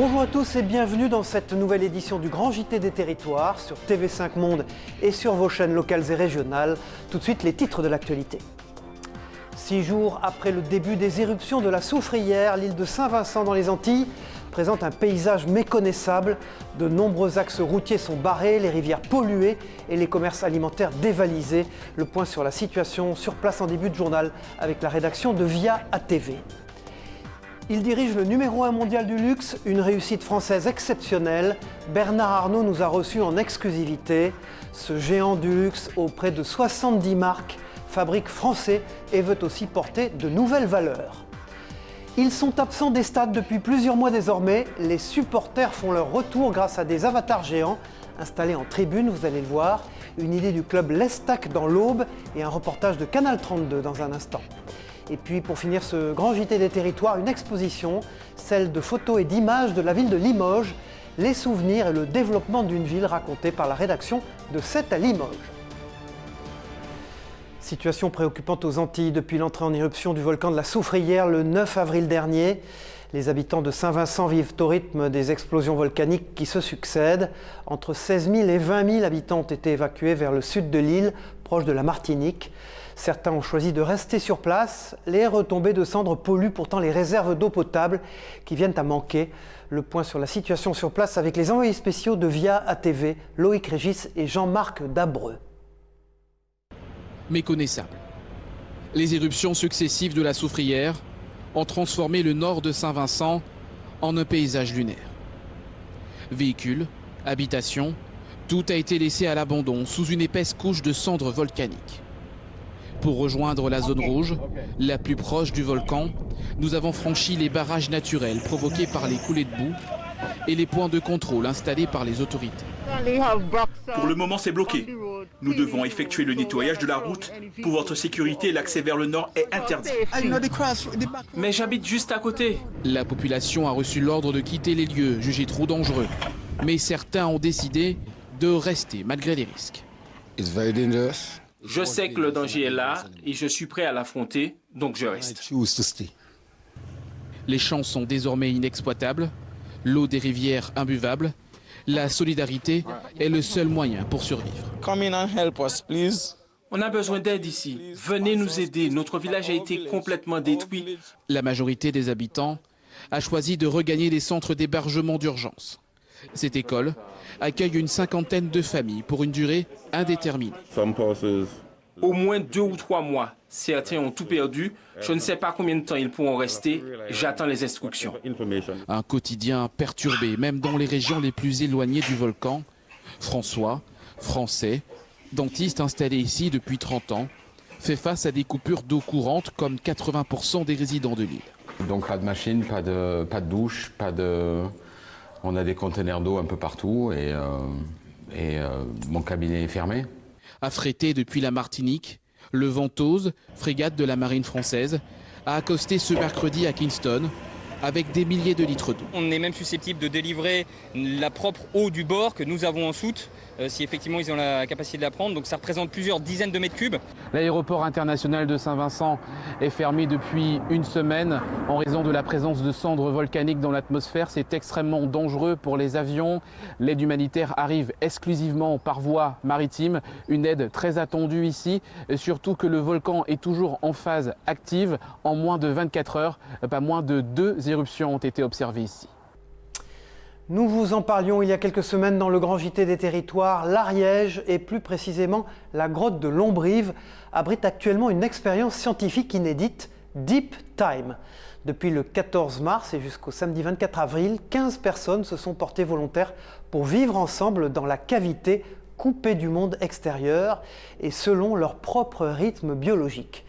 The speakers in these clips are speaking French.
Bonjour à tous et bienvenue dans cette nouvelle édition du Grand JT des Territoires sur TV5 Monde et sur vos chaînes locales et régionales. Tout de suite, les titres de l'actualité. 6 jours après le début des éruptions de la Soufrière, l'île de Saint-Vincent dans les Antilles présente un paysage méconnaissable. De nombreux axes routiers sont barrés, les rivières polluées et les commerces alimentaires dévalisés. Le point sur la situation sur place en début de journal avec la rédaction de Via ATV. Il dirige le numéro 1 mondial du luxe, une réussite française exceptionnelle. Bernard Arnault nous a reçus en exclusivité. Ce géant du luxe aux près de 70 marques fabrique français et veut aussi porter de nouvelles valeurs. Ils sont absents des stades depuis plusieurs mois désormais. Les supporters font leur retour grâce à des avatars géants installés en tribune, vous allez le voir. Une idée du club L'Estac dans l'Aube et un reportage de Canal 32 dans un instant. Et puis pour finir ce grand JT des territoires, une exposition, celle de photos et d'images de la ville de Limoges, les souvenirs et le développement d'une ville racontée par la rédaction de 7 à Limoges. Situation préoccupante aux Antilles depuis l'entrée en éruption du volcan de la Soufrière le 9 avril dernier. Les habitants de Saint-Vincent vivent au rythme des explosions volcaniques qui se succèdent. Entre 16 000 et 20 000 habitants ont été évacués vers le sud de l'île, proche de la Martinique. Certains ont choisi de rester sur place. Les retombées de cendres polluent pourtant les réserves d'eau potable qui viennent à manquer. Le point sur la situation sur place avec les envoyés spéciaux de Via ATV, Loïc Régis et Jean-Marc Dabreux. Méconnaissable. Les éruptions successives de la Soufrière ont transformé le nord de Saint-Vincent en un paysage lunaire. Véhicules, habitations, tout a été laissé à l'abandon sous une épaisse couche de cendres volcaniques. Pour rejoindre la zone rouge, la plus proche du volcan, nous avons franchi les barrages naturels provoqués par les coulées de boue et les points de contrôle installés par les autorités. Pour le moment, c'est bloqué. Nous devons effectuer le nettoyage de la route. Pour votre sécurité, l'accès vers le nord est interdit. Mais j'habite juste à côté. La population a reçu l'ordre de quitter les lieux jugés trop dangereux. Mais certains ont décidé de rester malgré les risques. Je sais que le danger est là et je suis prêt à l'affronter, donc je reste. Les champs sont désormais inexploitables, l'eau des rivières imbuvable. La solidarité est le seul moyen pour survivre. On a besoin d'aide ici. Venez nous aider. Notre village a été complètement détruit. La majorité des habitants a choisi de regagner les centres d'hébergement d'urgence. Cette école accueille une cinquantaine de familles pour une durée indéterminée. Au moins 2 ou 3 mois. Certains ont tout perdu. Je ne sais pas combien de temps ils pourront rester. J'attends les instructions. Un quotidien perturbé, même dans les régions les plus éloignées du volcan. François, français, dentiste installé ici depuis 30 ans, fait face à des coupures d'eau courante comme 80% des résidents de l'île. Donc pas de machine, pas de douche, on a des conteneurs d'eau un peu partout et mon cabinet est fermé. Affrété depuis la Martinique, le Ventose, frégate de la marine française, a accosté ce mercredi à Kingston avec des milliers de litres d'eau. On est même susceptible de délivrer la propre eau du bord que nous avons en soute, si effectivement ils ont la capacité de la prendre. Donc ça représente plusieurs dizaines de mètres cubes. L'aéroport international de Saint-Vincent est fermé depuis une semaine en raison de la présence de cendres volcaniques dans l'atmosphère. C'est extrêmement dangereux pour les avions. L'aide humanitaire arrive exclusivement par voie maritime. Une aide très attendue ici, surtout que le volcan est toujours en phase active. En moins de 24 heures, pas moins de 2 éruptions ont été observées ici. Nous vous en parlions il y a quelques semaines dans le Grand JT des Territoires. L'Ariège et plus précisément la grotte de Lombrive abrite actuellement une expérience scientifique inédite, Deep Time. Depuis le 14 mars et jusqu'au samedi 24 avril, 15 personnes se sont portées volontaires pour vivre ensemble dans la cavité coupée du monde extérieur et selon leur propre rythme biologique.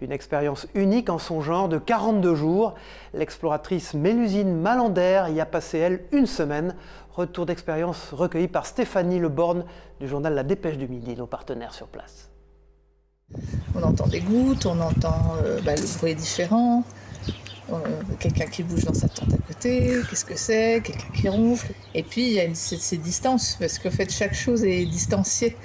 Une expérience unique en son genre de 42 jours. L'exploratrice Mélusine Malander y a passé, elle, une semaine. Retour d'expérience recueilli par Stéphanie Leborne du journal La Dépêche du Midi, nos partenaires sur place. On entend des gouttes, on entend le bruit différent. Quelqu'un qui bouge dans sa tente à côté, qu'est-ce que c'est? Quelqu'un qui ronfle. Et puis il y a ces distances, parce qu'en fait chaque chose est distanciée.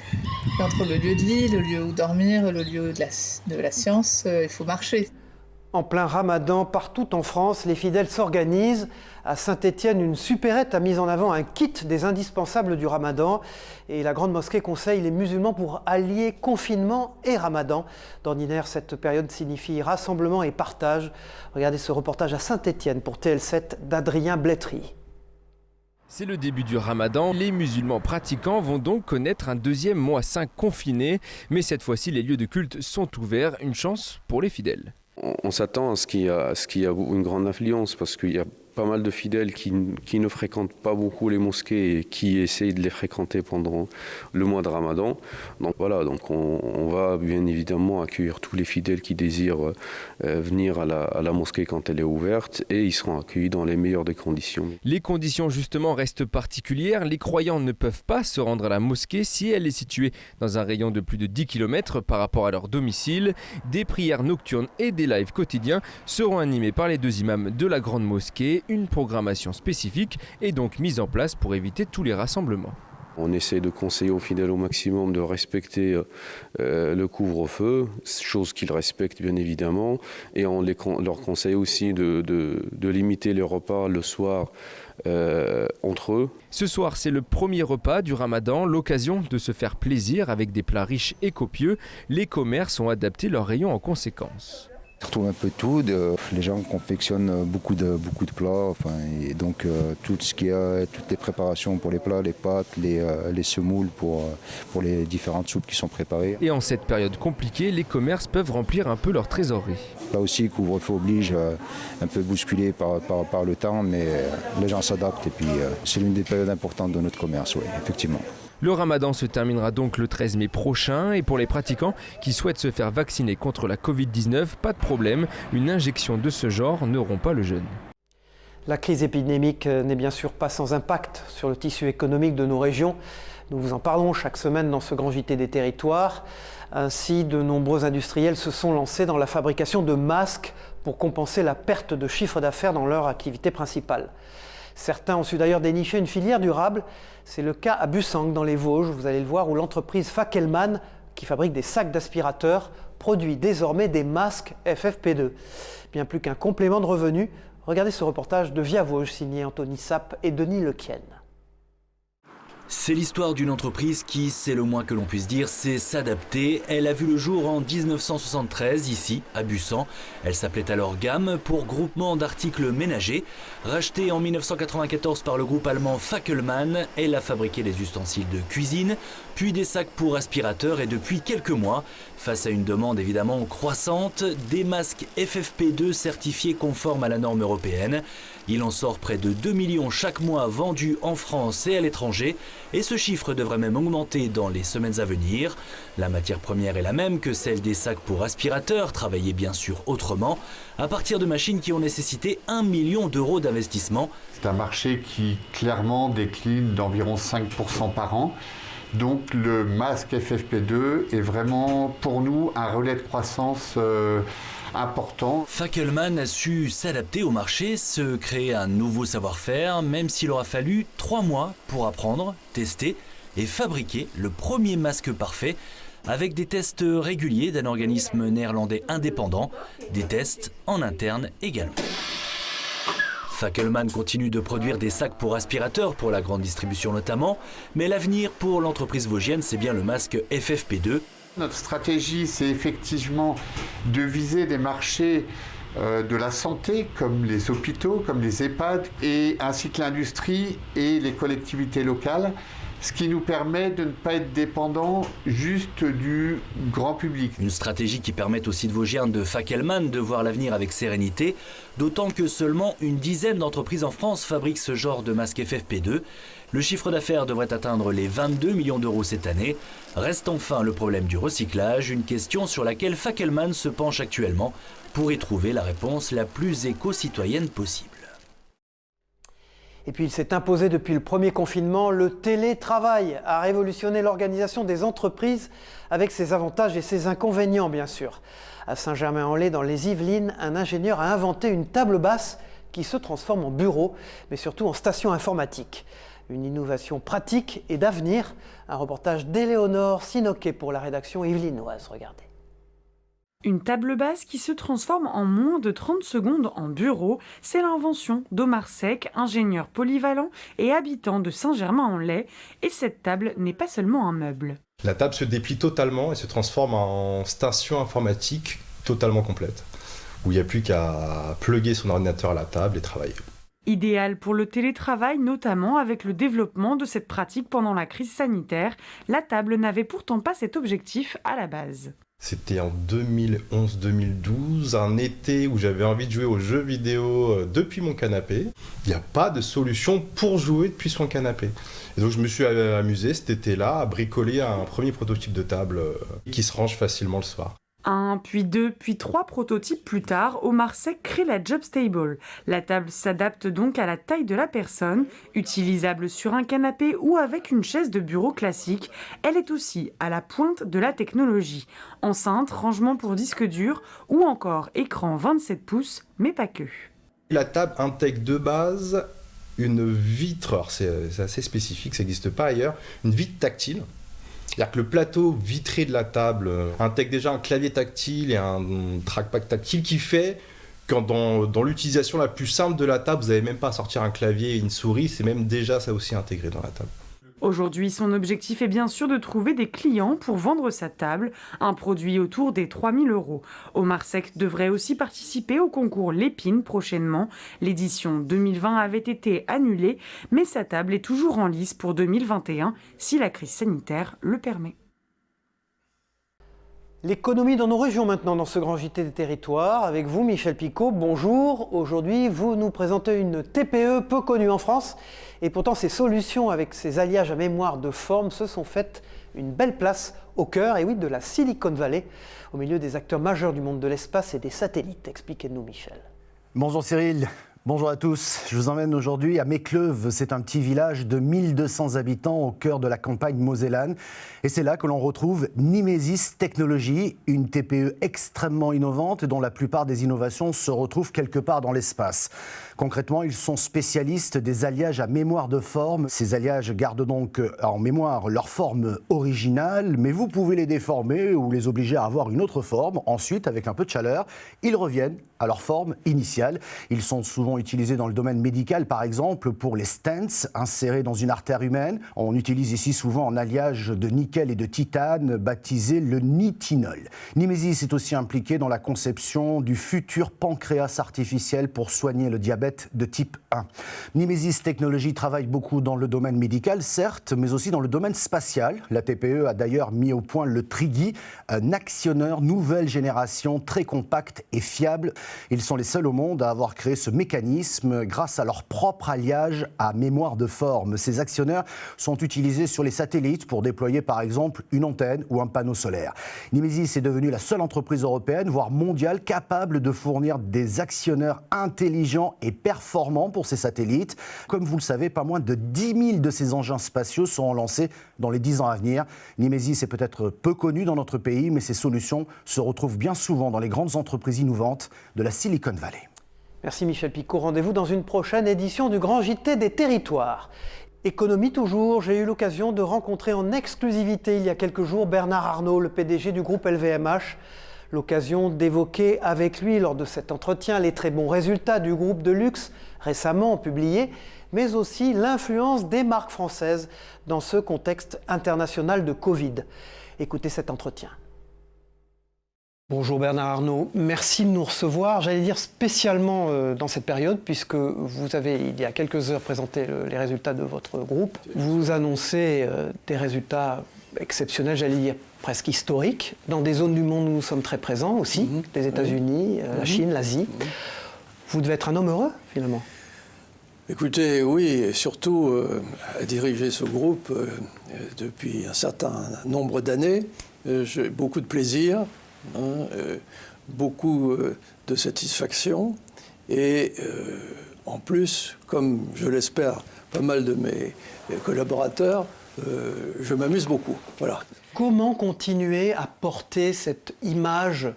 Entre le lieu de vie, le lieu où dormir, le lieu de la science, il faut marcher. En plein ramadan, partout en France, les fidèles s'organisent. À Saint-Étienne, une supérette a mis en avant un kit des indispensables du ramadan. Et la Grande Mosquée conseille les musulmans pour allier confinement et ramadan. D'ordinaire, cette période signifie rassemblement et partage. Regardez ce reportage à Saint-Étienne pour TL7 d'Adrien Blétry. C'est le début du ramadan, les musulmans pratiquants vont donc connaître un deuxième mois saint confiné. Mais cette fois-ci, les lieux de culte sont ouverts, une chance pour les fidèles. On s'attend à ce qu'il y a une grande affluence parce qu'il y a pas mal de fidèles qui ne fréquentent pas beaucoup les mosquées et qui essayent de les fréquenter pendant le mois de Ramadan. Donc voilà, on va bien évidemment accueillir tous les fidèles qui désirent venir à la mosquée quand elle est ouverte et ils seront accueillis dans les meilleures des conditions. Les conditions justement restent particulières. Les croyants ne peuvent pas se rendre à la mosquée si elle est située dans un rayon de plus de 10 km par rapport à leur domicile. Des prières nocturnes et des lives quotidiens seront animés par les deux imams de la grande mosquée. Une programmation spécifique est donc mise en place pour éviter tous les rassemblements. On essaie de conseiller aux fidèles au maximum de respecter le couvre-feu, chose qu'ils respectent bien évidemment, et on leur conseille aussi de limiter les repas le soir entre eux. Ce soir, c'est le premier repas du ramadan, l'occasion de se faire plaisir avec des plats riches et copieux. Les commerces ont adapté leurs rayons en conséquence. On retrouve un peu de tout, les gens confectionnent beaucoup de plats, et donc toutes les préparations pour les plats, les pâtes, les semoules pour les différentes soupes qui sont préparées. Et en cette période compliquée, les commerces peuvent remplir un peu leur trésorerie. Là aussi, couvre-feu oblige, un peu bousculé par le temps, mais les gens s'adaptent et puis c'est l'une des périodes importantes de notre commerce, oui, effectivement. Le ramadan se terminera donc le 13 mai prochain et pour les pratiquants qui souhaitent se faire vacciner contre la Covid-19, pas de problème, une injection de ce genre ne rompt pas le jeûne. La crise épidémique n'est bien sûr pas sans impact sur le tissu économique de nos régions. Nous vous en parlons chaque semaine dans ce grand JT des territoires. Ainsi, de nombreux industriels se sont lancés dans la fabrication de masques pour compenser la perte de chiffre d'affaires dans leur activité principale. Certains ont su d'ailleurs dénicher une filière durable. C'est le cas à Bussang, dans les Vosges, vous allez le voir, où l'entreprise Fackelmann, qui fabrique des sacs d'aspirateurs, produit désormais des masques FFP2. Bien plus qu'un complément de revenus, regardez ce reportage de Via Vosges signé Anthony Sapp et Denis Lequienne. C'est l'histoire d'une entreprise qui, c'est le moins que l'on puisse dire, sait s'adapter. Elle a vu le jour en 1973, ici, à Bussang. Elle s'appelait alors Gamme, pour groupement d'articles ménagers. Rachetée en 1994 par le groupe allemand Fackelmann, elle a fabriqué des ustensiles de cuisine, puis des sacs pour aspirateurs et depuis quelques mois, face à une demande évidemment croissante, des masques FFP2 certifiés conformes à la norme européenne. Il en sort près de 2 millions chaque mois vendus en France et à l'étranger et ce chiffre devrait même augmenter dans les semaines à venir. La matière première est la même que celle des sacs pour aspirateurs, travaillés bien sûr autrement, à partir de machines qui ont nécessité 1 million d'euros d'investissement. C'est un marché qui clairement décline d'environ 5% par an. Donc le masque FFP2 est vraiment pour nous un relais de croissance important. Fackelmann a su s'adapter au marché, se créer un nouveau savoir-faire, même s'il aura fallu 3 mois pour apprendre, tester et fabriquer le premier masque parfait, avec des tests réguliers d'un organisme néerlandais indépendant, des tests en interne également. Fackelmann continue de produire des sacs pour aspirateurs pour la grande distribution notamment, mais l'avenir pour l'entreprise vosgienne, c'est bien le masque FFP2. Notre stratégie, c'est effectivement de viser des marchés de la santé, comme les hôpitaux, comme les EHPAD, et ainsi que l'industrie et les collectivités locales, ce qui nous permet de ne pas être dépendants juste du grand public. Une stratégie qui permet aussi de Vosgiens de Fackelmann de voir l'avenir avec sérénité, d'autant que seulement une dizaine d'entreprises en France fabriquent ce genre de masque FFP2. Le chiffre d'affaires devrait atteindre les 22 millions d'euros cette année. Reste enfin le problème du recyclage, une question sur laquelle Fackelmann se penche actuellement pour y trouver la réponse la plus éco-citoyenne possible. Et puis il s'est imposé depuis le premier confinement, le télétravail a révolutionné l'organisation des entreprises avec ses avantages et ses inconvénients bien sûr. À Saint-Germain-en-Laye, dans les Yvelines, un ingénieur a inventé une table basse qui se transforme en bureau, mais surtout en station informatique. Une innovation pratique et d'avenir. Un reportage d'Éléonore Sinoquet pour la rédaction yvelinoise. Regardez. Une table basse qui se transforme en moins de 30 secondes en bureau, c'est l'invention d'Omar Seck, ingénieur polyvalent et habitant de Saint-Germain-en-Laye. Et cette table n'est pas seulement un meuble. La table se déplie totalement et se transforme en station informatique totalement complète, où il n'y a plus qu'à plugger son ordinateur à la table et travailler. Idéal pour le télétravail, notamment avec le développement de cette pratique pendant la crise sanitaire, la table n'avait pourtant pas cet objectif à la base. C'était en 2011-2012, un été où j'avais envie de jouer aux jeux vidéo depuis mon canapé. Il n'y a pas de solution pour jouer depuis son canapé. Et donc je me suis amusé cet été-là à bricoler un premier prototype de table qui se range facilement le soir. Un, puis deux, puis trois prototypes plus tard, Omar Seck crée la Jobstable. La table s'adapte donc à la taille de la personne, utilisable sur un canapé ou avec une chaise de bureau classique. Elle est aussi à la pointe de la technologie. Enceinte, rangement pour disque dur ou encore écran 27 pouces, mais pas que. La table intègre de base une vitre, alors c'est assez spécifique, ça n'existe pas ailleurs, une vitre tactile. C'est-à-dire que le plateau vitré de la table intègre déjà un clavier tactile et un trackpad tactile qui fait que dans l'utilisation la plus simple de la table, vous n'avez même pas à sortir un clavier et une souris, c'est même déjà ça aussi intégré dans la table. Aujourd'hui, son objectif est bien sûr de trouver des clients pour vendre sa table, un produit autour des 3 000 €. Omar Seck devrait aussi participer au concours Lépine prochainement. L'édition 2020 avait été annulée, mais sa table est toujours en lice pour 2021, si la crise sanitaire le permet. L'économie dans nos régions maintenant, dans ce grand JT des territoires. Avec vous, Michel Picot, bonjour. Aujourd'hui, vous nous présentez une TPE peu connue en France. Et pourtant, ses solutions avec ses alliages à mémoire de forme se sont faites une belle place au cœur, et oui, de la Silicon Valley, au milieu des acteurs majeurs du monde de l'espace et des satellites. Expliquez-nous, Michel. Bonjour Cyril. Bonjour à tous, je vous emmène aujourd'hui à Mécleuve. C'est un petit village de 1200 habitants au cœur de la campagne mosellane. Et c'est là que l'on retrouve Nimesis Technologies, une TPE extrêmement innovante dont la plupart des innovations se retrouvent quelque part dans l'espace. Concrètement, ils sont spécialistes des alliages à mémoire de forme. Ces alliages gardent donc en mémoire leur forme originale, mais vous pouvez les déformer ou les obliger à avoir une autre forme. Ensuite, avec un peu de chaleur, ils reviennent à leur forme initiale. Ils sont souvent utilisés dans le domaine médical, par exemple, pour les stents insérés dans une artère humaine. On utilise ici souvent un alliage de nickel et de titane baptisé le nitinol. Nimesis est aussi impliqué dans la conception du futur pancréas artificiel pour soigner le diabète de type 1. Nimesis Technologies travaille beaucoup dans le domaine médical, certes, mais aussi dans le domaine spatial. La TPE a d'ailleurs mis au point le Trigui, un actionneur nouvelle génération très compact et fiable. Ils sont les seuls au monde à avoir créé ce mécanisme grâce à leur propre alliage à mémoire de forme. Ces actionneurs sont utilisés sur les satellites pour déployer par exemple une antenne ou un panneau solaire. Nimesis est devenue la seule entreprise européenne, voire mondiale, capable de fournir des actionneurs intelligents et performants pour ces satellites. Comme vous le savez, pas moins de 10 000 de ces engins spatiaux seront lancés dans les 10 ans à venir. Nimesis est peut-être peu connu dans notre pays, mais ses solutions se retrouvent bien souvent dans les grandes entreprises innovantes de la Silicon Valley. Merci Michel Picot. Rendez-vous dans une prochaine édition du Grand JT des Territoires. Économie toujours, j'ai eu l'occasion de rencontrer en exclusivité il y a quelques jours Bernard Arnault, le PDG du groupe LVMH. L'occasion d'évoquer avec lui lors de cet entretien les très bons résultats du groupe de luxe récemment publiés, mais aussi l'influence des marques françaises dans ce contexte international de Covid. Écoutez cet entretien. Bonjour Bernard Arnault, merci de nous recevoir, j'allais dire spécialement dans cette période, puisque vous avez il y a quelques heures présenté les résultats de votre groupe. Vous annoncez des résultats exceptionnels, j'allais dire presque historiques, dans des zones du monde où nous sommes très présents aussi, les États-Unis, la Chine, l'Asie. Vous devez être un homme heureux finalement. Écoutez, oui, et surtout à diriger ce groupe depuis un certain nombre d'années, j'ai beaucoup de plaisir. Beaucoup de satisfaction et en plus, comme je l'espère, pas mal de mes collaborateurs, je m'amuse beaucoup. Voilà. Comment continuer à porter cette image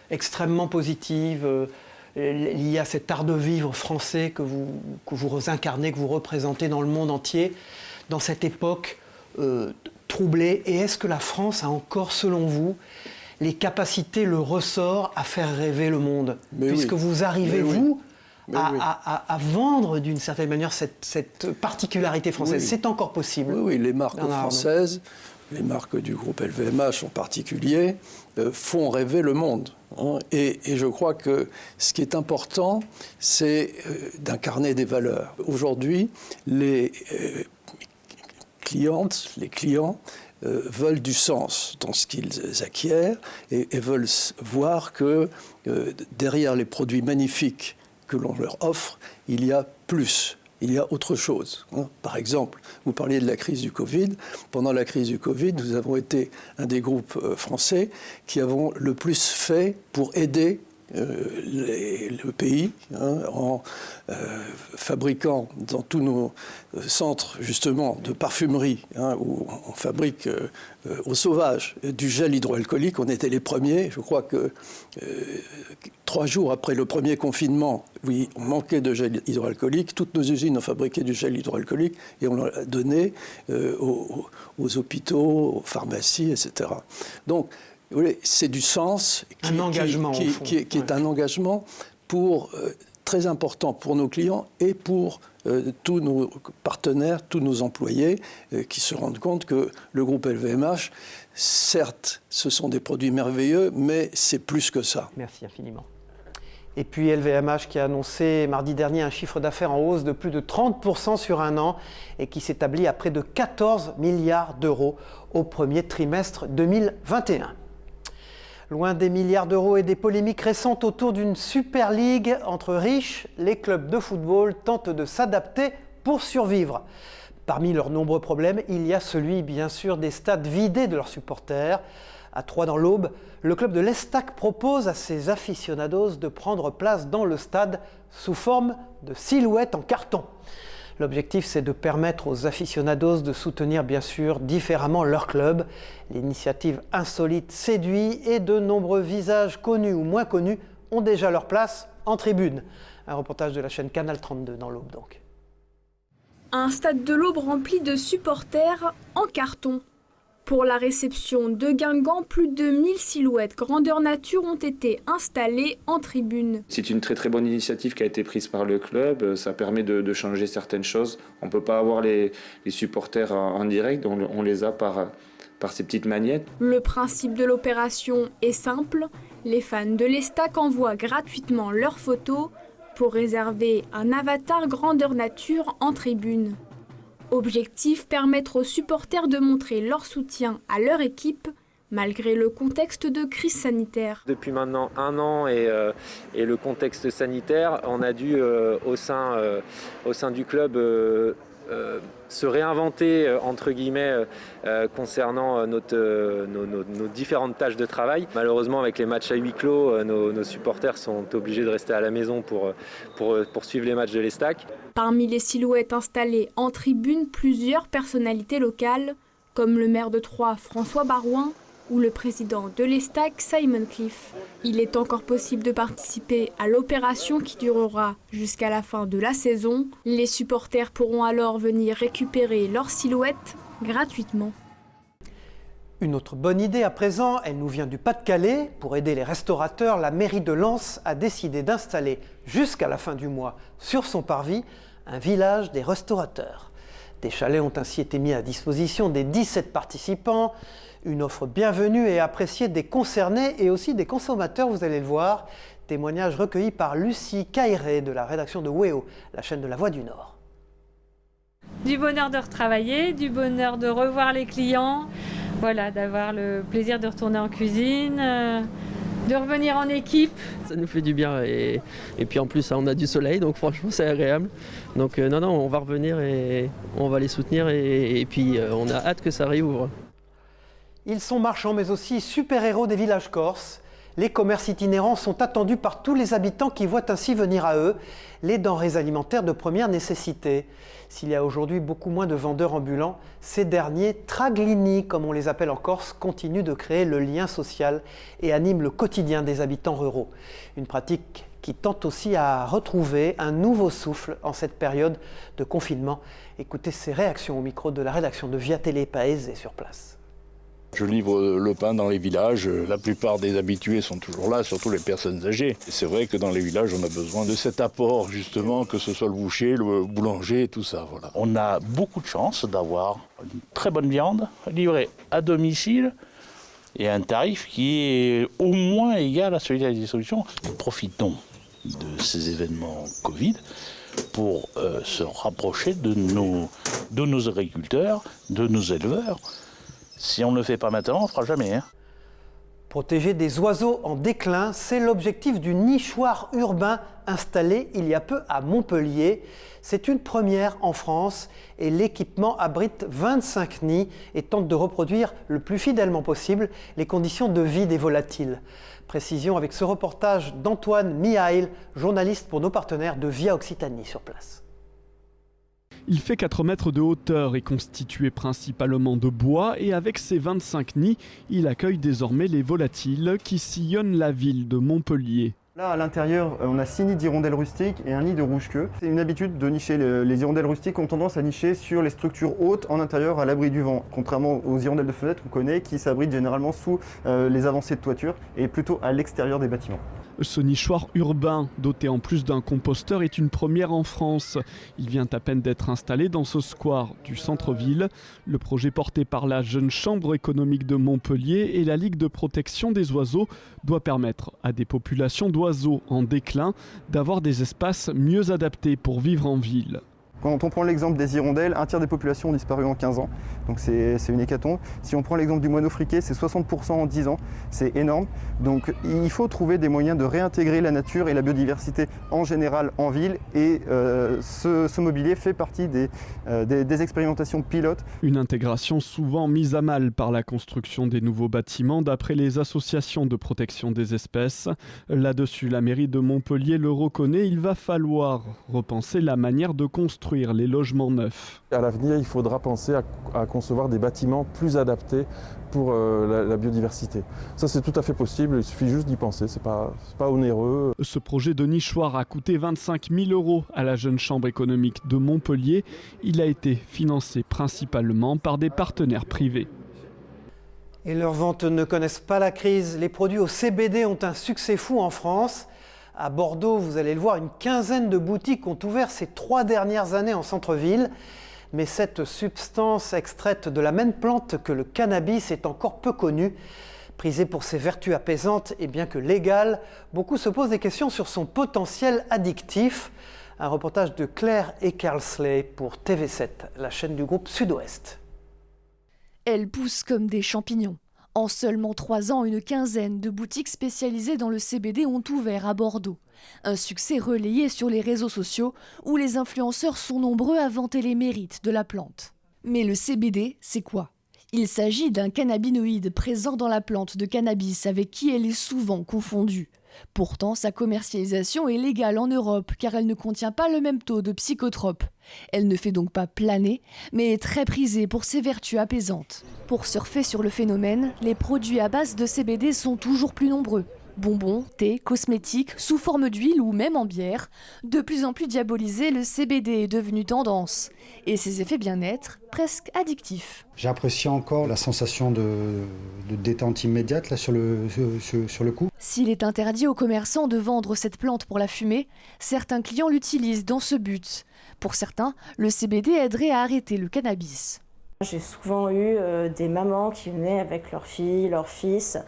extrêmement positive liée à cet art de vivre français que vous incarnez, que vous représentez dans le monde entier, dans cette époque troublée? Et est-ce que la France a encore, selon vous, les capacités, le ressort à faire rêver le monde. Puisque oui. vous arrivez, Mais vous, oui. à vendre d'une certaine manière cette particularité française. Oui. C'est encore possible. Oui, les marques Bernard Arnault. françaises, les marques du groupe LVMH en particulier, font rêver le monde. Hein. Et je crois que ce qui est important, c'est d'incarner des valeurs. Aujourd'hui, les clients veulent du sens dans ce qu'ils acquièrent et veulent voir que derrière les produits magnifiques que l'on leur offre, il y a plus. Il y a autre chose. Par exemple, vous parliez de la crise du Covid. Pendant la crise du Covid, nous avons été un des groupes français qui avons le plus fait pour aider le pays en fabriquant dans tous nos centres justement de parfumerie où on fabrique au sauvage du gel hydroalcoolique. On était les premiers. Je crois que 3 jours après le premier confinement, oui, on manquait de gel hydroalcoolique. Toutes nos usines ont fabriqué du gel hydroalcoolique et on l'a donné aux hôpitaux, aux pharmacies, etc. Donc, c'est du sens un engagement, qui est un engagement très important pour nos clients et pour tous nos partenaires, tous nos employés qui se rendent compte que le groupe LVMH, certes, ce sont des produits merveilleux, mais c'est plus que ça. Merci infiniment. Et puis LVMH qui a annoncé mardi dernier un chiffre d'affaires en hausse de plus de 30% sur un an et qui s'établit à près de 14 milliards d'euros au premier trimestre 2021. Loin des milliards d'euros et des polémiques récentes autour d'une Super League entre riches, les clubs de football tentent de s'adapter pour survivre. Parmi leurs nombreux problèmes, il y a celui, bien sûr, des stades vidés de leurs supporters. À Troyes dans l'Aube, le club de l'Estac propose à ses aficionados de prendre place dans le stade sous forme de silhouettes en carton. L'objectif, c'est de permettre aux aficionados de soutenir bien sûr différemment leur club. L'initiative insolite séduit et de nombreux visages connus ou moins connus ont déjà leur place en tribune. Un reportage de la chaîne Canal 32 dans l'Aube donc. Un stade de l'Aube rempli de supporters en carton. Pour la réception de Guingamp, plus de 1000 silhouettes grandeur nature ont été installées en tribune. C'est une très très bonne initiative qui a été prise par le club. Ça permet de changer certaines choses. On ne peut pas avoir les supporters en direct, on les a par ces petites magnettes. Le principe de l'opération est simple. Les fans de l'Estac envoient gratuitement leurs photos pour réserver un avatar grandeur nature en tribune. Objectif, permettre aux supporters de montrer leur soutien à leur équipe, malgré le contexte de crise sanitaire. Depuis maintenant 1 an et le contexte sanitaire, on a dû au sein du club se réinventer entre guillemets concernant nos différentes tâches de travail. Malheureusement, avec les matchs à huis clos, nos supporters sont obligés de rester à la maison pour suivre les matchs de l'Estac. Parmi les silhouettes installées en tribune, plusieurs personnalités locales, comme le maire de Troyes, François Barouin, ou le président de l'Estac, Simon Cliff. Il est encore possible de participer à l'opération qui durera jusqu'à la fin de la saison. Les supporters pourront alors venir récupérer leurs silhouettes gratuitement. Une autre bonne idée à présent, elle nous vient du Pas-de-Calais. Pour aider les restaurateurs, la mairie de Lens a décidé d'installer jusqu'à la fin du mois sur son parvis un village des restaurateurs. Des chalets ont ainsi été mis à disposition des 17 participants. Une offre bienvenue et appréciée des concernés et aussi des consommateurs, vous allez le voir. Témoignage recueilli par Lucie Cailleret de la rédaction de WEO, la chaîne de la Voix du Nord. Du bonheur de retravailler, du bonheur de revoir les clients, voilà, d'avoir le plaisir de retourner en cuisine, de revenir en équipe. Ça nous fait du bien et puis en plus on a du soleil donc franchement c'est agréable. Donc non, on va revenir et on va les soutenir et puis on a hâte que ça réouvre. Ils sont marchands mais aussi super-héros des villages corses. Les commerces itinérants sont attendus par tous les habitants qui voient ainsi venir à eux les denrées alimentaires de première nécessité. S'il y a aujourd'hui beaucoup moins de vendeurs ambulants, ces derniers, traglini comme on les appelle en Corse, continuent de créer le lien social et animent le quotidien des habitants ruraux. Une pratique qui tente aussi à retrouver un nouveau souffle en cette période de confinement. Écoutez ces réactions au micro de la rédaction de Via Télé Paese sur place. Je livre le pain dans les villages, la plupart des habitués sont toujours là, surtout les personnes âgées. Et c'est vrai que dans les villages, on a besoin de cet apport, justement, que ce soit le boucher, le boulanger, tout ça. Voilà. On a beaucoup de chance d'avoir une très bonne viande livrée à domicile et à un tarif qui est au moins égal à celui de la distribution. Profitons de ces événements Covid pour se rapprocher de nos agriculteurs, de nos éleveurs. Si on ne le fait pas maintenant, on ne le fera jamais. Protéger des oiseaux en déclin, c'est l'objectif du nichoir urbain installé il y a peu à Montpellier. C'est une première en France et l'équipement abrite 25 nids et tente de reproduire le plus fidèlement possible les conditions de vie des volatiles. Précision avec ce reportage d'Antoine Mihail, journaliste pour nos partenaires de Via Occitanie sur place. Il fait 4 mètres de hauteur, est constitué principalement de bois et avec ses 25 nids, il accueille désormais les volatiles qui sillonnent la ville de Montpellier. Là, à l'intérieur, on a 6 nids d'hirondelles rustiques et un nid de rouge-queue. C'est une habitude de nicher. Les hirondelles rustiques ont tendance à nicher sur les structures hautes en intérieur à l'abri du vent, contrairement aux hirondelles de fenêtre qu'on connaît qui s'abritent généralement sous les avancées de toiture et plutôt à l'extérieur des bâtiments. Ce nichoir urbain, doté en plus d'un composteur, est une première en France. Il vient à peine d'être installé dans ce square du centre-ville. Le projet porté par la Jeune Chambre économique de Montpellier et la Ligue de protection des oiseaux doit permettre à des populations d'oiseaux en déclin d'avoir des espaces mieux adaptés pour vivre en ville. Quand on prend l'exemple des hirondelles, un tiers des populations ont disparu en 15 ans, donc c'est une hécatombe. Si on prend l'exemple du moineau friquet, c'est 60% en 10 ans, c'est énorme. Donc il faut trouver des moyens de réintégrer la nature et la biodiversité en général en ville et ce mobilier fait partie des expérimentations pilotes. Une intégration souvent mise à mal par la construction des nouveaux bâtiments d'après les associations de protection des espèces. Là-dessus, la mairie de Montpellier le reconnaît, il va falloir repenser la manière de construire les logements neufs. À l'avenir, il faudra penser à concevoir des bâtiments plus adaptés pour la biodiversité. Ça, c'est tout à fait possible, il suffit juste d'y penser, c'est pas onéreux. Ce projet de nichoir a coûté 25 000 € à la Jeune Chambre économique de Montpellier. Il a été financé principalement par des partenaires privés. Et leurs ventes ne connaissent pas la crise. Les produits au CBD ont un succès fou en France. À Bordeaux, vous allez le voir, une quinzaine de boutiques ont ouvert ces 3 dernières années en centre-ville. Mais cette substance extraite de la même plante que le cannabis est encore peu connue. Prisée pour ses vertus apaisantes et bien que légale, beaucoup se posent des questions sur son potentiel addictif. Un reportage de Claire Eckersley pour TV7, la chaîne du groupe Sud-Ouest. Elle pousse comme des champignons. En seulement 3 ans, une quinzaine de boutiques spécialisées dans le CBD ont ouvert à Bordeaux. Un succès relayé sur les réseaux sociaux où les influenceurs sont nombreux à vanter les mérites de la plante. Mais le CBD, c'est quoi ? Il s'agit d'un cannabinoïde présent dans la plante de cannabis avec qui elle est souvent confondue. Pourtant, sa commercialisation est légale en Europe car elle ne contient pas le même taux de psychotropes. Elle ne fait donc pas planer, mais est très prisée pour ses vertus apaisantes. Pour surfer sur le phénomène, les produits à base de CBD sont toujours plus nombreux. Bonbons, thé, cosmétiques, sous forme d'huile ou même en bière. De plus en plus diabolisé, le CBD est devenu tendance. Et ses effets bien-être, presque addictifs. J'apprécie encore la sensation de détente immédiate là, sur le coup. S'il est interdit aux commerçants de vendre cette plante pour la fumer, certains clients l'utilisent dans ce but. Pour certains, le CBD aiderait à arrêter le cannabis. J'ai souvent eu des mamans qui venaient avec leurs filles, leurs fils,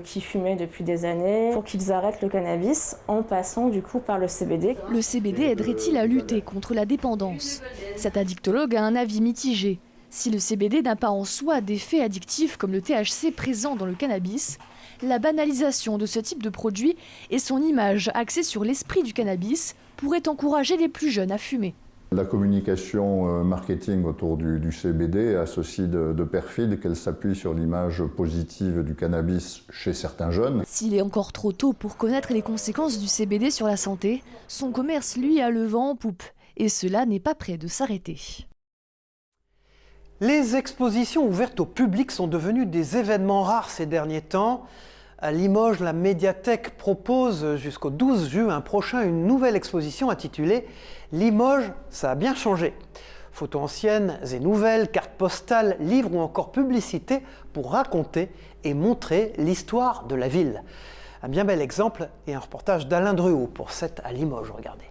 qui fumaient depuis des années, pour qu'ils arrêtent le cannabis en passant du coup par le CBD. Le CBD aiderait-il à lutter contre la dépendance ? Cet addictologue a un avis mitigé. Si le CBD n'a pas en soi d'effets addictifs comme le THC présent dans le cannabis, la banalisation de ce type de produit et son image axée sur l'esprit du cannabis pourraient encourager les plus jeunes à fumer. La communication marketing autour du CBD a ceci de perfide qu'elle s'appuie sur l'image positive du cannabis chez certains jeunes. S'il est encore trop tôt pour connaître les conséquences du CBD sur la santé, son commerce, lui, a le vent en poupe. Et cela n'est pas près de s'arrêter. Les expositions ouvertes au public sont devenues des événements rares ces derniers temps. À Limoges, la médiathèque propose jusqu'au 12 juin prochain une nouvelle exposition intitulée « Limoges, ça a bien changé ». Photos anciennes et nouvelles, cartes postales, livres ou encore publicités pour raconter et montrer l'histoire de la ville. Un bien bel exemple et un reportage d'Alain Druot pour 7 à Limoges, regardez.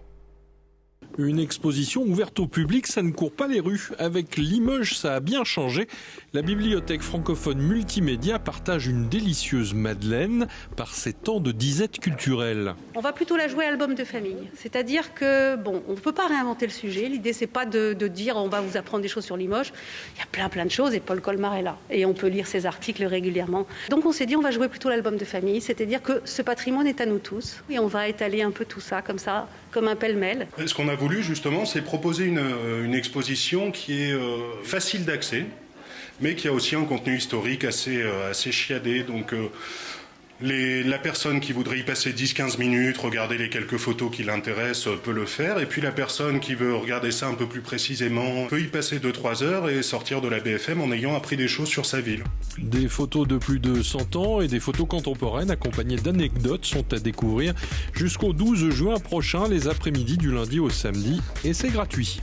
Une exposition ouverte au public, ça ne court pas les rues. Avec Limoges, ça a bien changé. La bibliothèque francophone multimédia partage une délicieuse madeleine par ses temps de disette culturelle. On va plutôt la jouer album de famille. C'est-à-dire que, bon, on ne peut pas réinventer le sujet. L'idée, c'est pas de dire on va vous apprendre des choses sur Limoges. Il y a plein de choses et Paul Colmar est là. Et on peut lire ses articles régulièrement. Donc on s'est dit on va jouer plutôt l'album de famille. C'est-à-dire que ce patrimoine est à nous tous. Et on va étaler un peu tout ça, comme un pêle-mêle. Ce qu'on a voulu justement, c'est proposer une exposition qui est facile d'accès, mais qui a aussi un contenu historique assez chiadé. Donc la personne qui voudrait y passer 10-15 minutes, regarder les quelques photos qui l'intéressent, peut le faire. Et puis la personne qui veut regarder ça un peu plus précisément peut y passer 2-3 heures et sortir de la BFM en ayant appris des choses sur sa ville. Des photos de plus de 100 ans et des photos contemporaines accompagnées d'anecdotes sont à découvrir jusqu'au 12 juin prochain, les après-midi du lundi au samedi, et c'est gratuit.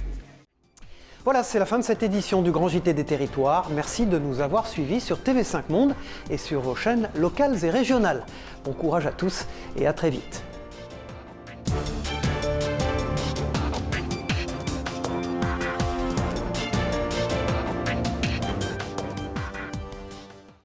Voilà, c'est la fin de cette édition du Grand JT des Territoires. Merci de nous avoir suivis sur TV5 Monde et sur vos chaînes locales et régionales. Bon courage à tous et à très vite.